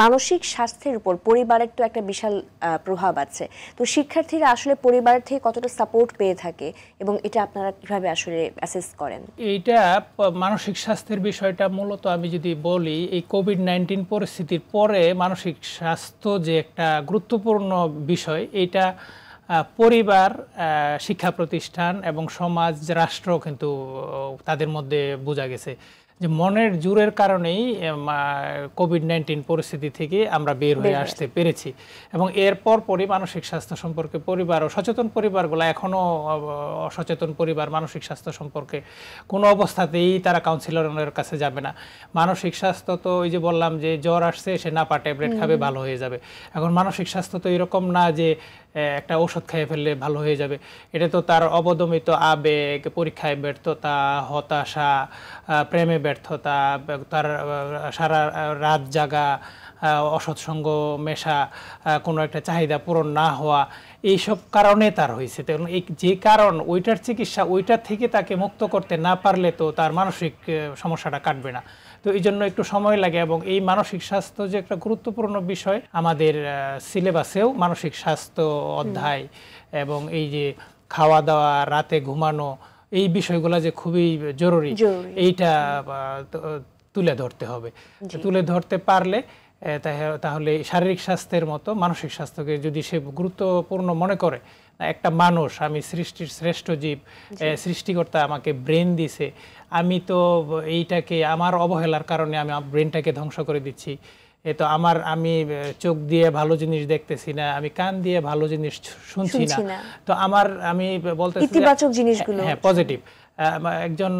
মানসিক স্বাস্থ্যের উপর পরিবারের তো একটা বিশাল প্রভাব আছে। তো শিক্ষার্থীরা আসলে পরিবার থেকে কতটা সাপোর্ট পেয়ে থাকে এবং এটা আপনারা কিভাবে আসলে অ্যাসেস করেন? এইটা মানসিক স্বাস্থ্যের বিষয়টা মূলত আমি যদি বলি, এই কোভিড-19 পরিস্থিতির পরে মানসিক স্বাস্থ্য যে একটা গুরুত্বপূর্ণ বিষয়, এটা পরিবার, শিক্ষা প্রতিষ্ঠান এবং সমাজ, রাষ্ট্র কিন্তু তাদের মধ্যে বোঝা গেছে যে মনের জোরের কারণেই কোভিড-19 পরিস্থিতি থেকে আমরা বের হয়ে আসতে পেরেছি। এবং এরপর পরই মানসিক স্বাস্থ্য সম্পর্কে পরিবার ও সচেতন পরিবারগুলো, এখনও অসচেতন পরিবার মানসিক স্বাস্থ্য সম্পর্কে কোনো অবস্থাতেই তারা কাউন্সিলরের কাছে যাবে না। মানসিক স্বাস্থ্য তো ওই যে বললাম যে জ্বর আসছে, সে না পা ট্যাবলেট খাবে ভালো হয়ে যাবে। এখন মানসিক স্বাস্থ্য তো এরকম না যে একটা ঔষধ খেয়ে ফেললে ভালো হয়ে যাবে। এটা তো তার অবদমিত আবেগ, পরীক্ষায় ব্যর্থতা, হতাশা, প্রেমে ব্যর্থতা, তার সারা রাত জাগা, অসৎসঙ্গ মেশা, কোনো একটা চাহিদা পূরণ না হওয়া, এইসব কারণে তার হয়েছে। তখন এই যে কারণ, ওইটার চিকিৎসা ওইটার থেকে তাকে মুক্ত করতে না পারলে তো তার মানসিক সমস্যাটা কাটবে না। তো এই জন্য একটু সময় লাগে। এবং এই মানসিক স্বাস্থ্য যে একটা গুরুত্বপূর্ণ বিষয়, আমাদের সিলেবাসেও মানসিক স্বাস্থ্য অধ্যায় এবং এই যে খাওয়া দাওয়া, রাতে ঘুমানো, এই বিষয়গুলো যে খুবই জরুরি, এইটা তুলে ধরতে হবে। তুলে ধরতে পারলে তাহলে শারীরিক স্বাস্থ্যের মতো মানসিক স্বাস্থ্যকে যদি সে গুরুত্বপূর্ণ মনে করে, একটা মানুষ, আমি সৃষ্টির শ্রেষ্ঠ জীব, সৃষ্টিকর্তা আমাকে ব্রেন দিছে, আমি তো এইটাকে আমার অবহেলার কারণে আমি ব্রেনটাকে ধ্বংস করে দিচ্ছি। তো আমি চোখ দিয়ে ভালো জিনিস দেখতেছি না, আমি কান দিয়ে ভালো জিনিস শুনছি না। তো আমি বলতেছি ইতিবাচক জিনিসগুলো, হ্যাঁ, পজিটিভ। একজন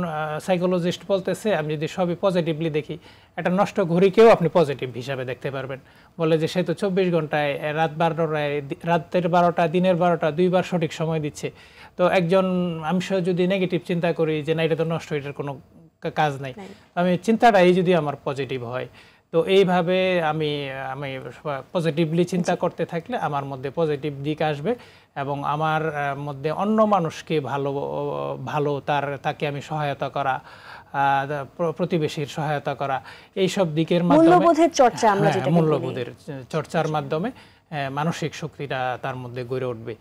সাইকোলজিস্ট বলতেছে, আমি যদি সবই পজিটিভলি দেখি, একটা নষ্ট ঘড়িকেও আপনি পজিটিভ হিসাবে দেখতে পারবেন। বলে যে সে তো 24 ঘন্টায়, রাতের 12টা, দিনের 12টা, দুইবার সঠিক সময় দিচ্ছে। তো একজন আমি যদি নেগেটিভ চিন্তা করি যে না, এটা তো নষ্ট, এটার কোনো কাজ নাই, আমি চিন্তাটাই যদি আমার পজিটিভ হয়, তো এইভাবে আমি পজিটিভলি চিন্তা করতে থাকলে আমার মধ্যে পজিটিভ দিক আসবে এবং আমার মধ্যে অন্য মানুষকে ভালো তাকে আমি সহায়তা করা, প্রতিবেশীর সহায়তা করা, এইসব দিকের মাধ্যমে মূল্যবোধের চর্চার মাধ্যমে মানসিক শক্তিটা তার মধ্যে গড়ে উঠবে।